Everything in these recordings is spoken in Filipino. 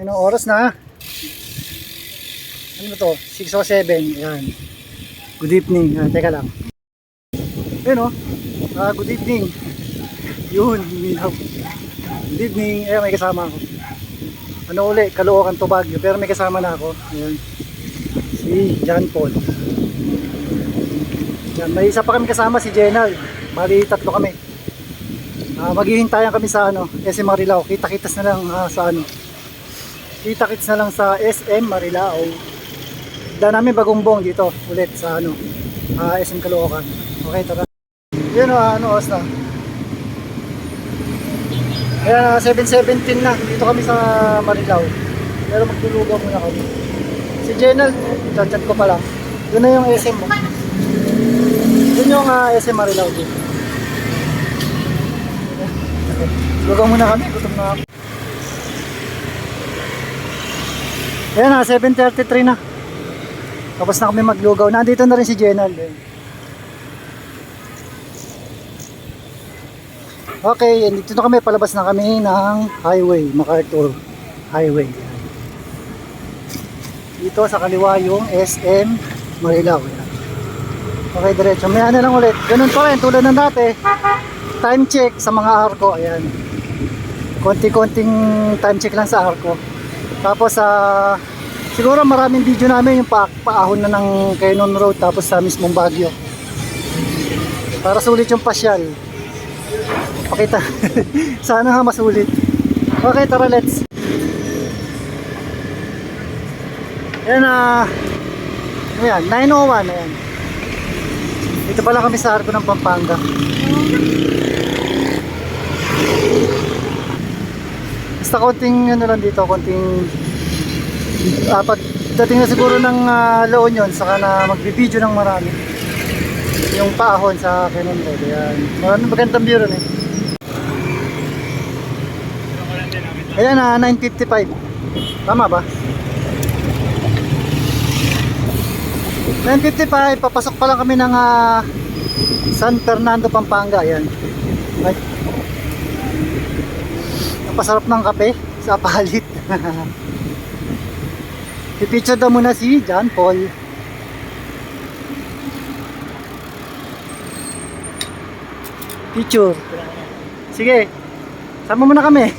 Anong oras na? Ano ba to? 6:07. Ayan. Good evening. Teka lang. Ayun o. Good evening. Yun. Good evening. Ayan, may kasama ako. Ano uli? Caloocan to Baguio. Pero may kasama na ako. Ayan. Si John Paul. Ayan, may isa pa kami kasama, si Jenal. Bali, tatlo kami. Maghihintayan kami sa SM Marilao. Kita-kits na lang sa Kita-kits na lang sa SM Marilao. Dahil namin Bagumbong dito ulit sa SM Caloocan. Okay, tara. Yun oras na. Ayan, 7:17 na. Dito kami sa Marilao. Pero magtulugaw muna kami. Si Jenal, chat ko pala. Yun na yung SM mo. Yun yung SM Marilao dito. Lugaw muna kami, gutom na ako. Ayan 7:33 na. Tapos na kami maglugaw. Nandito na rin si Jenal. Okay, dito na kami. Palabas na kami ng highway, MacArthur Highway. Dito sa kaliwa yung SM Marilao. Okay, diretso. May lang ulit. Ganun pa rin, tulad ng dati. Time check sa mga arko. Ayan. Konti-konting time check lang sa arko. Tapos siguro maraming video namin yung paahon na ng Quezon Road tapos sa mismong Baguio. Para sulit yung pasyal. Pakita. Sana nga masulit. Okay, tara, let's. Ayan ayan, 9:01. Ayan. Dito pala kami sa arko ng Pampanga. Basta konting lang dito, konting pagdating na siguro ng La Union, saka na magbibideo ng marami yung paahon sa Quezon Road. Ayan, maraming magandang view rin Ayan 9:55. Tama ba? 9:55, papasok pa lang kami ng San Fernando, Pampanga. Ayan. Ay. Napasarap ng kape sa palit. I-picture daw muna si John Paul. Picture. Sige. Sama muna kami.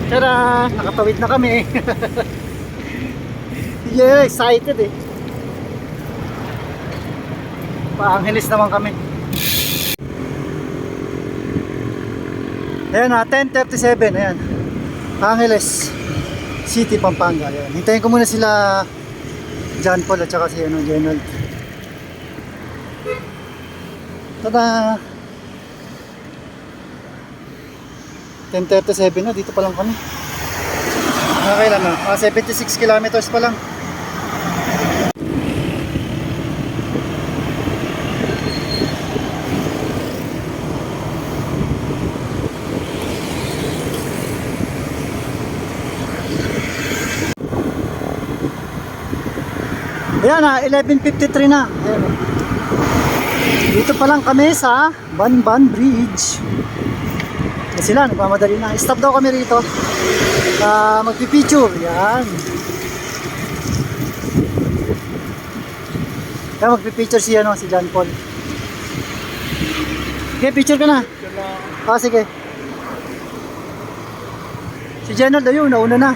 Tara, nakatawid na kami. Yeah, excited Pa-Angeles naman kami. Ayan 10:37. Ayan, Angeles City, Pampanga. Ayan. Hintayin ko muna sila John Paul at saka si Jenald. Tada! 10:37 na, dito pa lang kami. Kailan na? 76 kilometers pa lang. Ayan 11:53 na. Ayan. Dito pa lang kami sa Banban Bridge. Sila nagmamadali na. Stop daw kami rito. Magpipicture. Yan. Kaya magpipicture si John Paul. Okay, picture ka na. Sige. Si Jenald ayun, nauna na.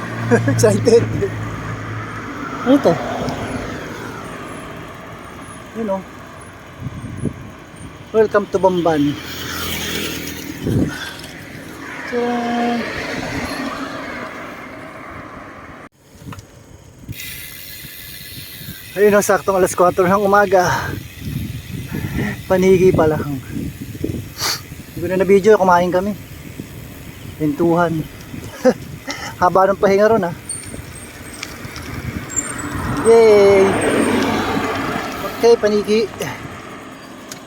Excited. Ano ito? Yun Welcome to Bamban. So, ayun saktong alas 4 ng umaga. Panigi pa lang. Hindi ko na video, kumain kami. Pintuhan. Haba ng pahinga ron Yay! Okay,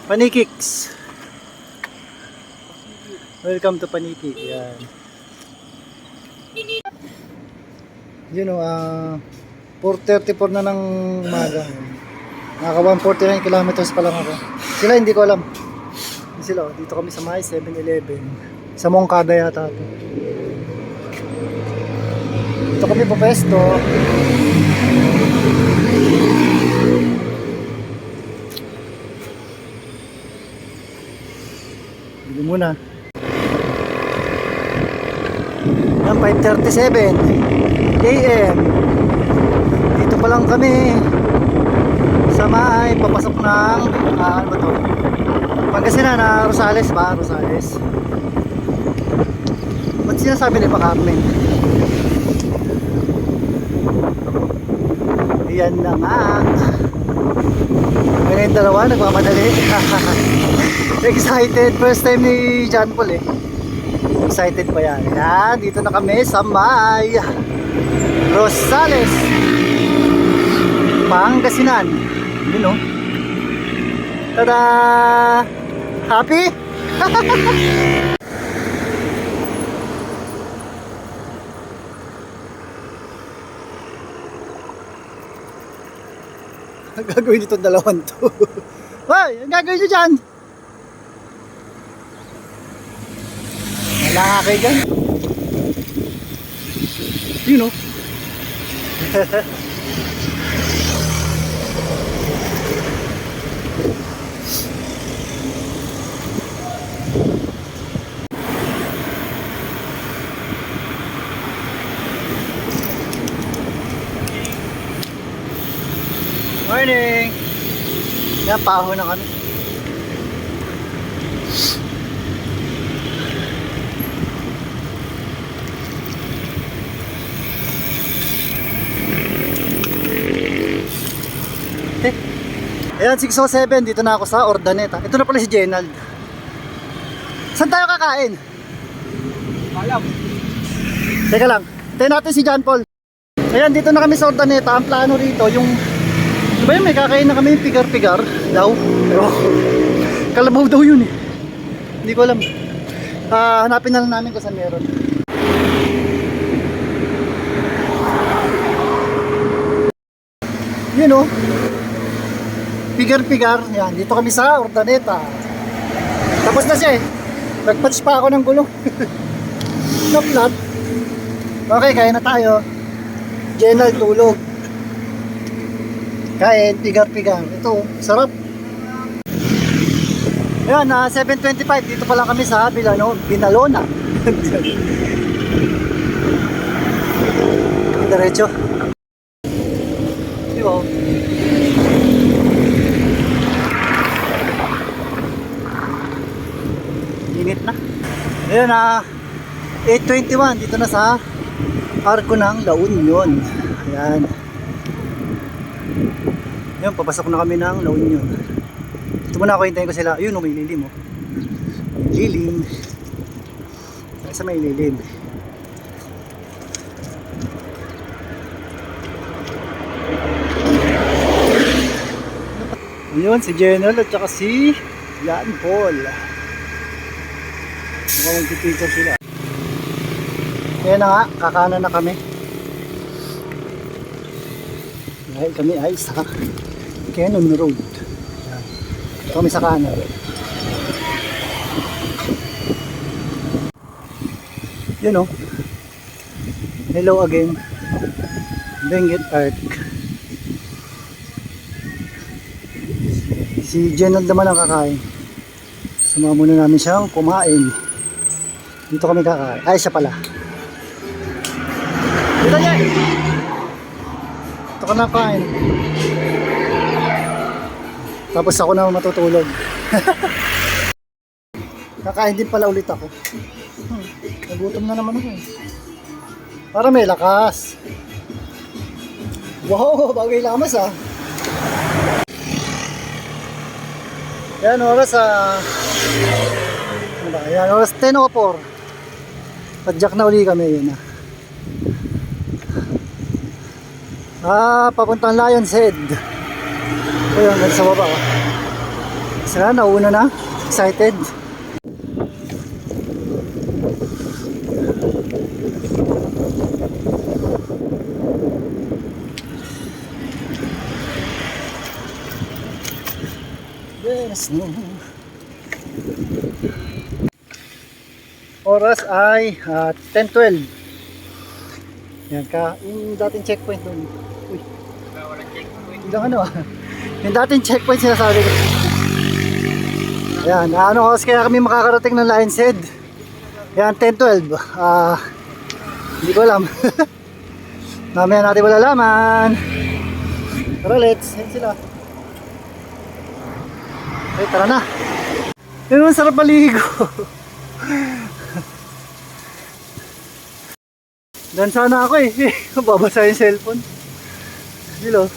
Panikiks. Welcome to Paniki. Yan. Yun o, 4:34 na ng umaga. Naka 149 kilometers pa lang ako. Sila hindi ko alam. Sila, dito kami sa may 7-Eleven. Sa Mongkada yata ito. Dito kami po pesto. Bili muna. Yan, 5:37 AM. Dito pa lang kami sa may papasok ng ano ba to? Pangasinan na Rosales ba? Rosales. Ba't sinasabi ni Carmen? Yan na nga. Ngayon yung dalawa nagmamadali. Excited. First time ni John Paul eh. Excited pa yan. Yan, dito na kami sa may Rosales, Pangasinan. Yun o. Tada! Happy? Ang gagawin nito dalawan to. Hoy! Ang gagawin nyo dyan? Wala nga kayo dyan. Yun o. Morning! Yan, paho na kami. Ayan, 6:07, dito na ako sa Ordaneta. Ito na pala si Jenald. Saan tayo kakain? Alam. Teka lang, tayo natin si John Paul. Ayan, dito na kami sa Ordaneta. Ang plano rito, yung ano ba yun, may kakain na kami yung pigar-pigar daw. Pero kalabaw daw yun eh. Hindi ko alam. Hanapin na lang namin kung saan meron. Yun o. Pigar-pigar. Yan, dito kami sa Ordaneta. Tapos na siya eh. Nagpatch pa ako ng gulong. Naplat. Okay, kaya na tayo. General tulog. Kain, pigar-pigar. Ito, sarap. Ayan, 7:25. Dito pa lang kami sa Binalona. Diretso. Diba? Init na. Ayan, 8:21. Dito na sa Arco ng La Union. Ayan. Ayan, papasok na kami ng La Union. Ito muna ako, hintayin ko sila. Ayun, may lilim. May lilim. Sa may lilim. Ayun, si General at saka si Jan Paul. Mukhang magpipicture sila. Kaya na nga, kakanan na kami. Dahil kami ay sa Cannon Road. Ito kami sa kanan. Yun o. Hello again. Benguet Arc. Si General naman ang kakain. Sumama muna namin siyang kumain. Dito kami kakain. Ay, siya pala. Dito niya! Ito ka na kain. Tapos ako na matutulog. Kakain din pala ulit ako. Nagutom na naman ako. Para may lakas. Wow, bagay lamas ah. Yan oras ano ba? Yan oras 10:04. Padjak na uli kami yun papuntang Lion's Head. Ayun, nasa baba ko. Sila, nauna na. Excited. Yes, no. Oras ay 10:12. Yan ka, yung dating checkpoint doon. Uy. Walang checkpoint. Yung ano yung dating checkpoint sinasabi ko. Yan, ano oras kaya kami makakarating ng Lion's Head? Yan, 10:12. Hindi ko alam. Mamaya natin malalaman. Tara, let's. Yan sila. Okay, tara na. Yun naman, sarap maligo. Dan sana ako eh. Babasa yung cellphone. Dilo.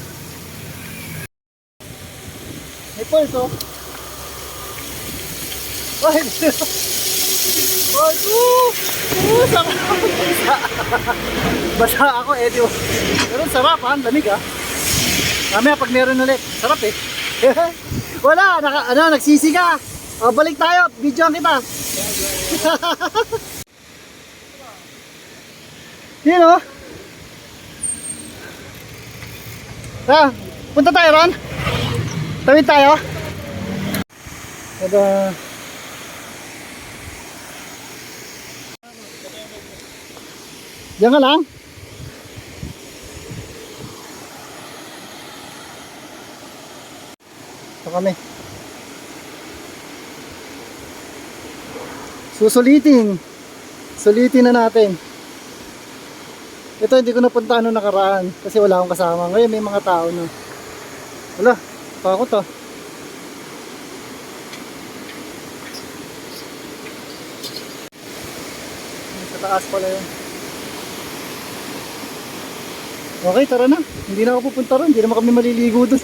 May pulse oh. Ay, sarap. Basa ako eh. Pero sarap ha, ang lamig ha. Mamaya pag meron ulit, sarap eh. Wala, nagsisi ka. O, balik tayo, videoan kita. Yun o. Punta tayo ron. Tawid tayo. Tada. Diyan ka lang. Ito kami. Sulitin na natin. Ito hindi ko napunta ano nakaraan kasi wala akong kasama. Ngayon may mga tao na. Wala, takot ah. Sa taas pala yun. Okay, tara na. Hindi na ako pupunta ron. Hindi naman kami maliligo doon.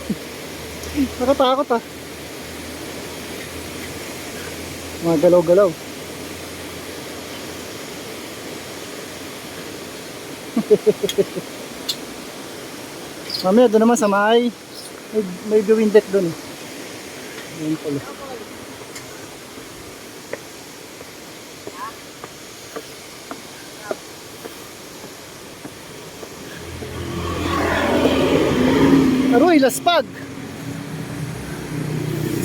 Nakatakot ah. Mga galaw-galaw. Mamaya doon naman sa may viewing deck doon. Doon pala. Aroy, laspag.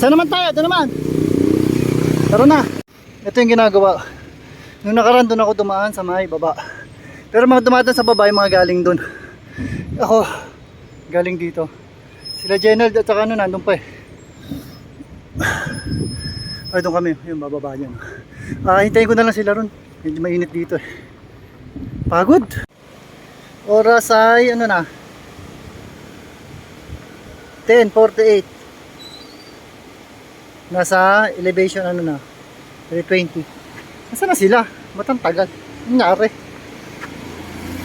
Saan naman tayo? Doon naman. Tara na. Ito yung ginagawa. Nung nakaraan doon ako dumaan sa may baba. Pero mga dumadaan sa baba yung mga galing doon. Ako, galing dito. Sila Jenald at saka ano, nandun pa eh. Ay, doon kami. Yung bababa niyan. Hintayin ko na lang sila ron. Medyo mainit dito eh. Pagod. Oras ay ano na. 10:48. Nasa elevation ano na. 320. Nasaan na sila? Matang tagal. Nangyari.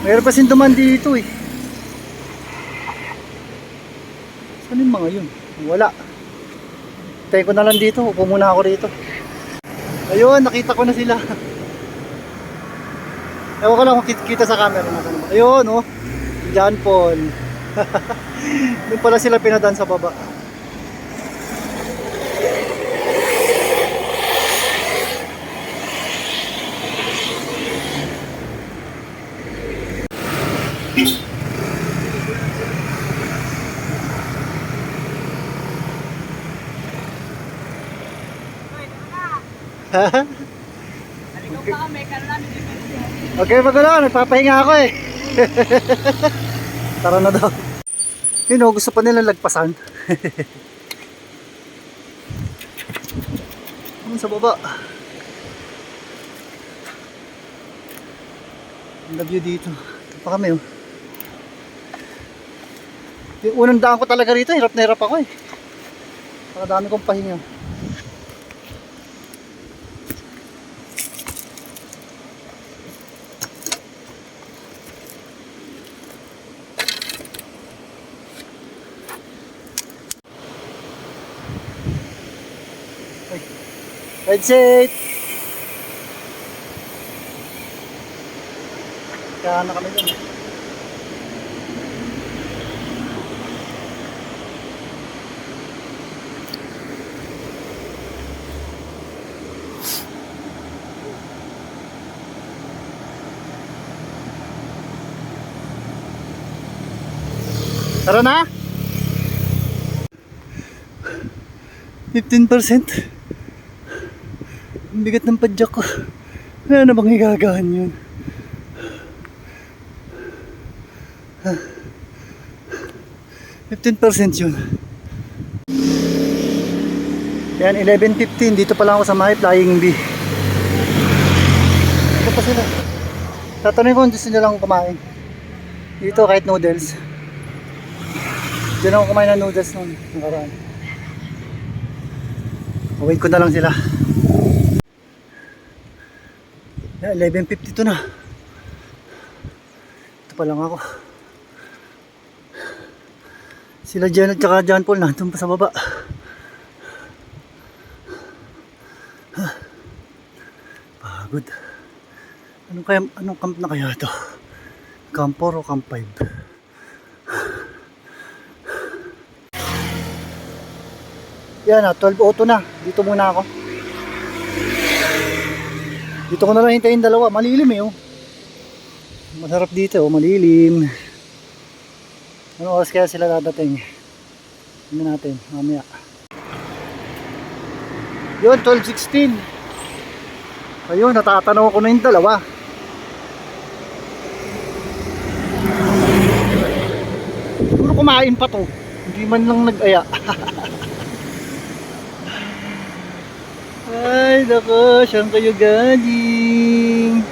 Mayroon pa sinduman dito eh. Saan yung mga yun? Wala. Tayo ko na lang dito. Upo muna ako rito. Ayun, nakita ko na sila. Ewan ko lang kung kita sa camera na. Ayun, oh. John Paul. Doon pala sila pinadaan sa baba. Okay, magulo, nagpapahinga ako eh. Tara na daw. Yun o, gusto pa nilang lagpasan. Ano sa baba? Ang view dito. Ito pa kami oh. Yung unang daan ko talaga rito, hirap na hirap ako eh. Pakadami kong pahinga. Red seat. Kaya na kami dun. Tara na! 15%. Ang bigat ng padyak ko. Wala na bang igagahan yun? 15% yun. Yan, 11:15. Dito pa lang ako sa may Flying B. Ito pa sila. Tatanungin ko kung gusto nyo lang kumain. Dito kahit noodles. Diyan ako kumain ng noodles noon. Nakaraan. Wait ko na lang sila. Yan, 11:52 na. Ito pa lang ako. Sila Jen at saka John Paul nandun pa sa baba. Pagod. Anong camp na kaya ito? Camp 4 o Camp 5? Yan na, 12:02 na. Dito muna ako. Dito ko na lang hintayin dalawa. Malilim eh oh. Masarap dito oh, malilim. Ano oras kaya sila dadating? Tingnan natin, mamaya. Yun, 12:16. Ayun, natatanaw ko na yung dalawa. Siguro kumain pa to. Hindi man lang nag-aya. Ay, nako, saan kayo galing?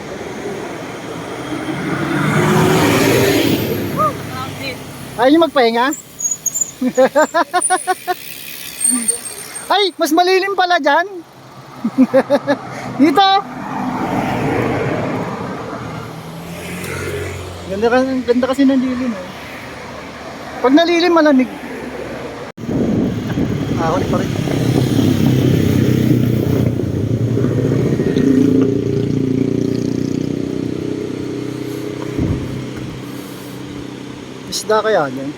Ayaw nyo magpahinga? Ay, mas malilim pala dyan. Dito. Ganda kasi ng lilim eh. Pag nalilim malamig. Ahon pa rin. Isda kaya yan?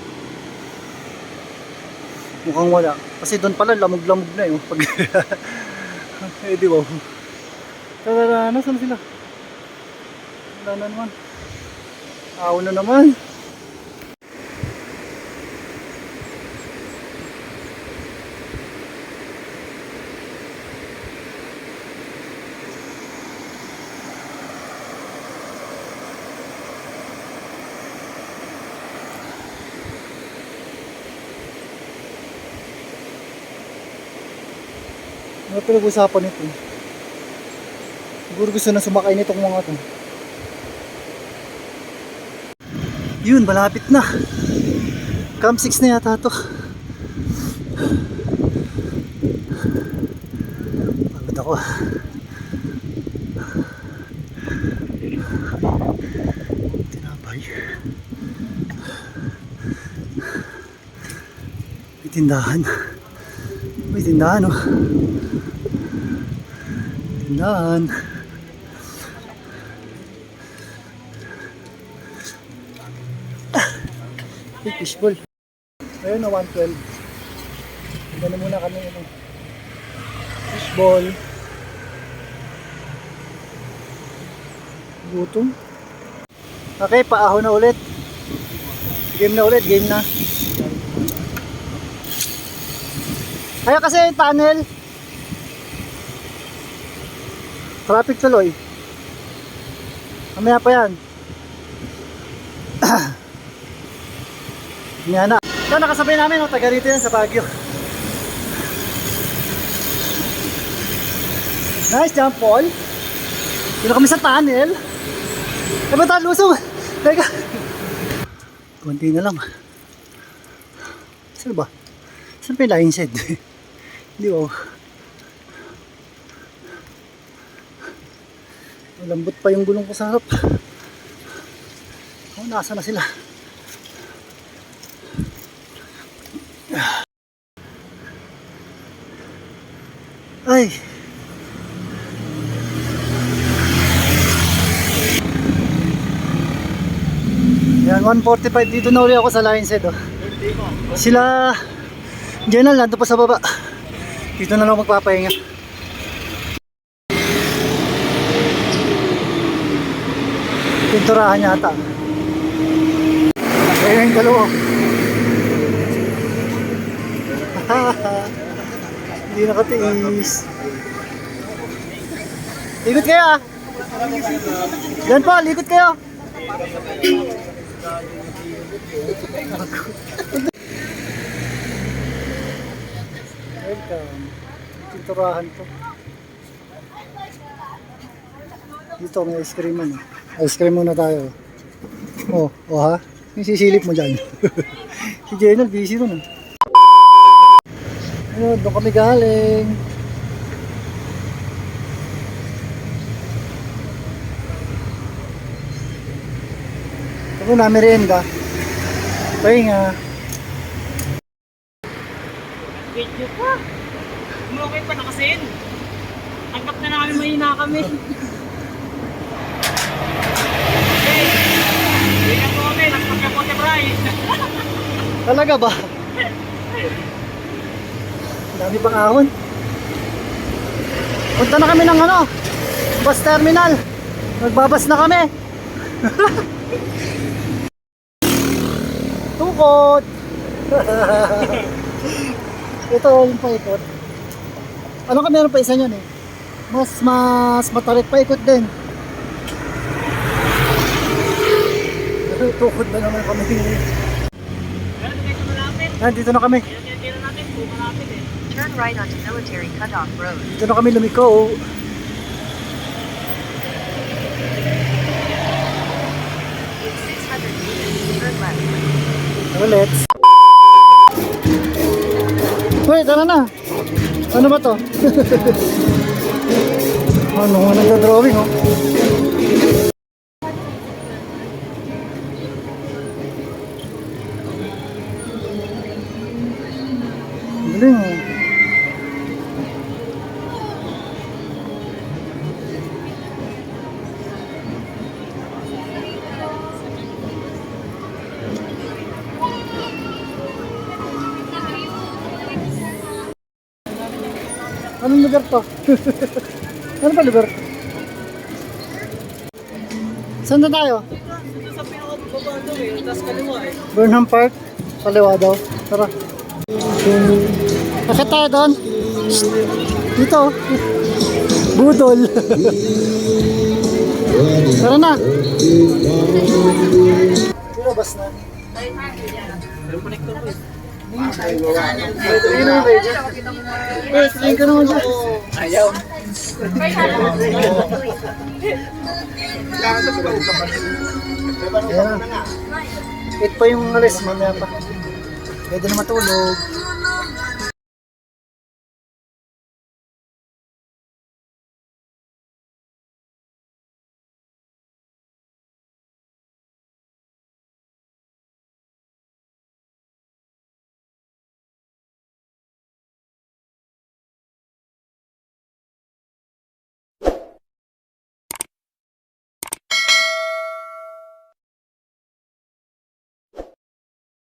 Mukhang wala. Kasi doon pala lamog-lamog na yun. Pag eh di ba? Tara, nasan sila? Wala na naman. Aw na naman. Ano pinag-usapan nito? Siguro gusto na sumakay nitong mga to. Yun, malapit na. Camp 6 na yata to. Pagod ako. Tinapay. May tindahan. May tindahan oh. Tindahan. Fishball. Ayun na 112. Gano'n muna kami fishball. Gutom. Okay, paahon na ulit. Game na ulit, game na. Ayaw kasi yung tunnel. Traffic tuloy. Mamaya pa yan. Yan na. Ito nakasabay namin, no? Taga rito yan sa Baguio. Nice jump, Paul. Dito kami sa tunnel. Eh ba tayo lusong? Teka. Kunti na lang. Saan ba? Saan pa yung line shed? Hindi ba? Malambot pa yung gulong ko sa harap. Oh, nasa na sila? Ay. Yan, 1:45 dito na uli ako sa line set oh. Sila General nandun pa sa baba. Dito na lang magpapahinga. Pinturahan yata. Ayun yung dalawa. Hindi nakatiis. Ikot kayo ah. Yan po, likot kayo. Welcome. Tinturahan to. Dito may ice cream man. Ice cream muna tayo. Oh, ha? Yung sisilip mo dyan. Si Jenel, busy rin. Ayun, doon kami galing. Ito na, merienda. Pahinga. Video pa. Okay pa nakasin. Tanggap na namin mahina kami. Hey, hindi ka po kami. Nagpagkapote bray. Talaga ba? Dami pang ahon. Punta na kami ng ano, bus terminal. Magbabas na kami. Tukot. Ito yung paikot. Ano kami meron pa isa niyan eh. Mas matarik paikot din. Tukot na naman kami. Meron kayo sa malapit. Dito na kami. Tira natin. Malapit eh. Turn right onto Military Cutoff Road. Dito na kami lumiko. 600 meters, turn left. Ulit. Wait, ano na? Ano ba to? Ano nga nagda-drawing oh? Galing oh. Anong lugar to? Ano ba lugar? Saan na tayo? Ito sa pinakababa doon eh. Tapos kaliwa eh. Burnham Park? Kaliwa daw. Tara. Bakit tayo doon? Dito. Budol. Tara na. Pinabas na. Pero connector ko eh. Tingin naman kayo dyan. Tingin ka naman dyan. Ayaw. Ayan na. Wait pa yung alis, mamaya pa. Pwede na matulog.